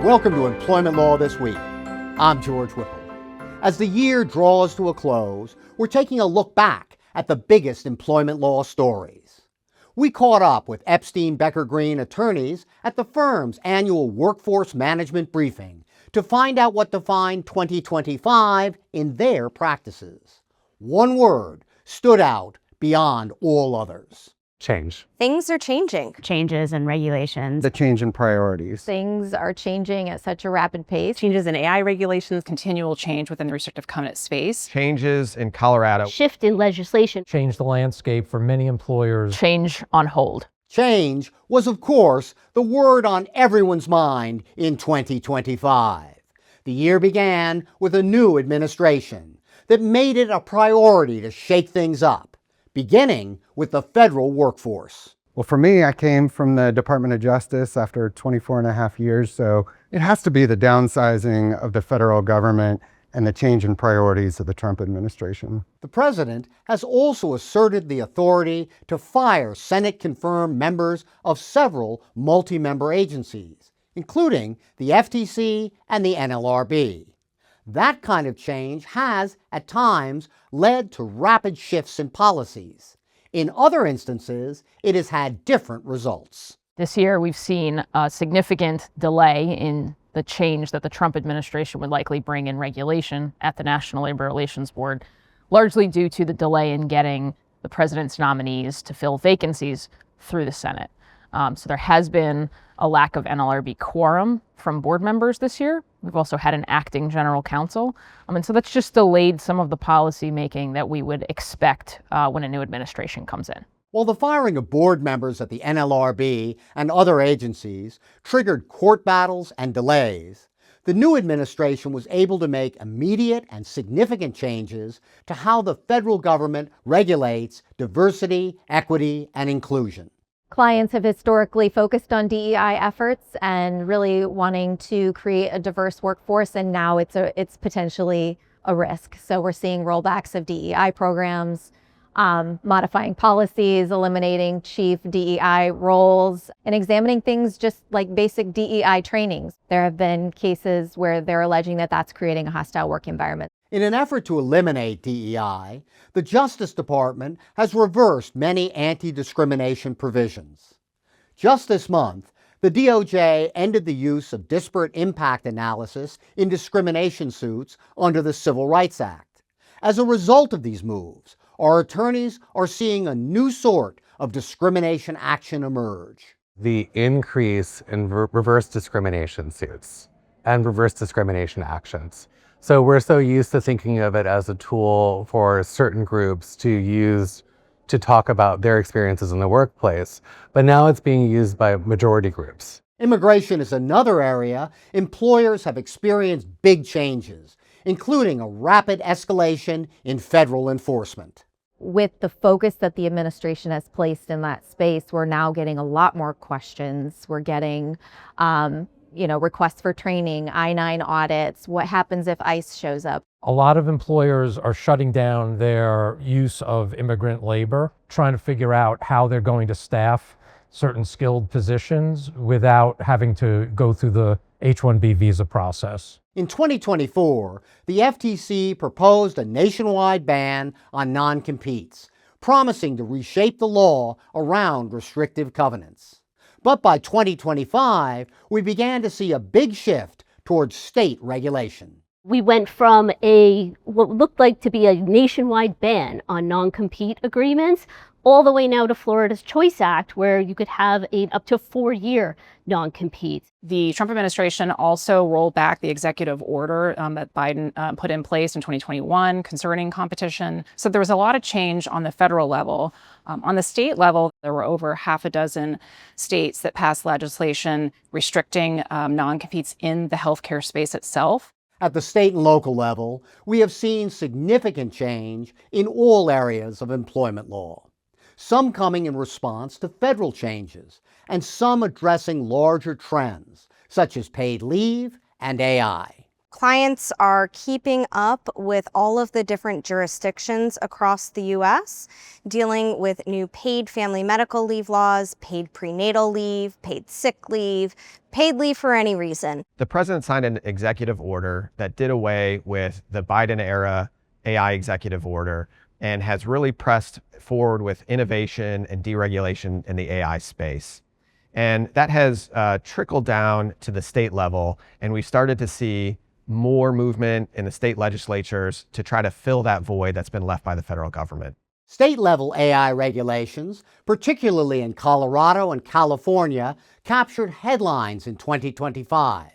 Welcome to Employment Law This Week. I'm George Whipple. As the year draws to a close, we're taking a look back at the biggest employment law stories. We caught up with Epstein Becker Green attorneys at the firm's annual workforce management briefing to find out what defined 2025 in their practices. One word stood out beyond all others. Change. Things are changing. Changes in regulations. The change in priorities. Things are changing at such a rapid pace. Changes in AI regulations, continual change within the restrictive covenant space. Changes in Colorado. Shift in legislation. Change the landscape for many employers. Change on hold. Change was, of course, the word on everyone's mind in 2025. The year began with a new administration that made it a priority to shake things up, beginning with the federal workforce. Well, for me, I came from the Department of Justice after 24 and a half years, so it has to be the downsizing of the federal government and the change in priorities of the Trump administration. The president has also asserted the authority to fire Senate-confirmed members of several multi-member agencies, including the FTC and the NLRB. That kind of change has, at times, led to rapid shifts in policies. In other instances, it has had different results. This year, we've seen a significant delay in the change that the Trump administration would likely bring in regulation at the National Labor Relations Board, largely due to the delay in getting the president's nominees to fill vacancies through the Senate. So there has been a lack of NLRB quorum from board members this year. We've also had an acting general counsel. And so that's just delayed some of the policy making that we would expect when a new administration comes in. While the firing of board members at the NLRB and other agencies triggered court battles and delays, the new administration was able to make immediate and significant changes to how the federal government regulates diversity, equity, and inclusion. Clients have historically focused on DEI efforts and really wanting to create a diverse workforce, and now it's potentially a risk. So we're seeing rollbacks of DEI programs, modifying policies, eliminating chief DEI roles, and examining things just like basic DEI trainings. There have been cases where they're alleging that that's creating a hostile work environment. In an effort to eliminate DEI, the Justice Department has reversed many anti-discrimination provisions. Just this month, the DOJ ended the use of disparate impact analysis in discrimination suits under the Civil Rights Act. As a result of these moves, our attorneys are seeing a new sort of discrimination action emerge. The increase in reverse discrimination suits and reverse discrimination actions. So we're so used to thinking of it as a tool for certain groups to use to talk about their experiences in the workplace, but now it's being used by majority groups. Immigration is another area employers have experienced big changes, including a rapid escalation in federal enforcement. With the focus that the administration has placed in that space, we're now getting a lot more questions. We're getting requests for training, I-9 audits. What happens if ICE shows up? A lot of employers are shutting down their use of immigrant labor, trying to figure out how they're going to staff certain skilled positions without having to go through the H-1B visa process. In 2024, the FTC proposed a nationwide ban on non-competes, promising to reshape the law around restrictive covenants. But by 2025, we began to see a big shift towards state regulation. We went from what looked like to be a nationwide ban on non-compete agreements all the way now to Florida's Choice Act, where you could have up to 4-year non-compete. The Trump administration also rolled back the executive order that Biden put in place in 2021 concerning competition. So there was a lot of change on the federal level. On the state level, there were over half a dozen states that passed legislation restricting non-competes in the healthcare space itself. At the state and local level, we have seen significant change in all areas of employment law. Some coming in response to federal changes, and some addressing larger trends, such as paid leave and AI. Clients are keeping up with all of the different jurisdictions across the U.S., dealing with new paid family medical leave laws, paid prenatal leave, paid sick leave, paid leave for any reason. The president signed an executive order that did away with the Biden-era AI executive order and has really pressed forward with innovation and deregulation in the AI space. And that has trickled down to the state level, and we've started to see more movement in the state legislatures to try to fill that void that's been left by the federal government. State-level AI regulations, particularly in Colorado and California, captured headlines in 2025.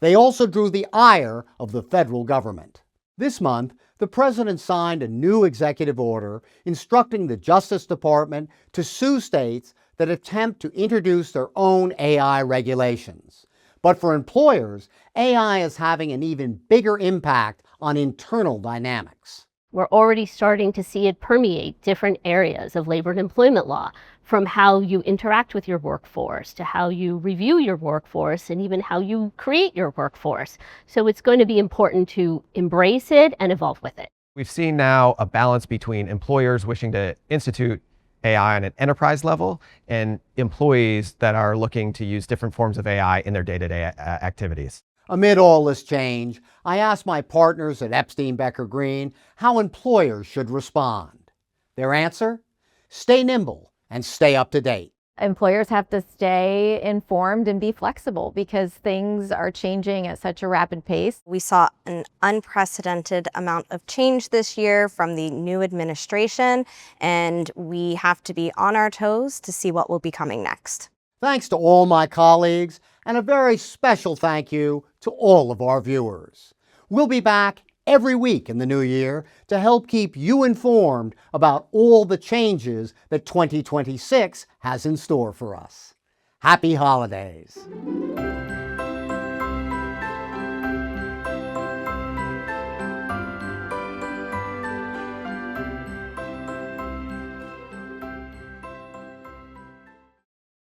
They also drew the ire of the federal government. This month, the president signed a new executive order instructing the Justice Department to sue states that attempt to introduce their own AI regulations. But for employers, AI is having an even bigger impact on internal dynamics. We're already starting to see it permeate different areas of labor and employment law, from how you interact with your workforce to how you review your workforce and even how you create your workforce. So it's going to be important to embrace it and evolve with it. We've seen now a balance between employers wishing to institute AI on an enterprise level and employees that are looking to use different forms of AI in their day-to-day activities. Amid all this change, I asked my partners at Epstein Becker Green how employers should respond. Their answer? Stay nimble and stay up to date. Employers have to stay informed and be flexible because things are changing at such a rapid pace. We saw an unprecedented amount of change this year from the new administration, and we have to be on our toes to see what will be coming next. Thanks to all my colleagues, and a very special thank you to all of our viewers. We'll be back every week in the new year to help keep you informed about all the changes that 2026 has in store for us. Happy holidays.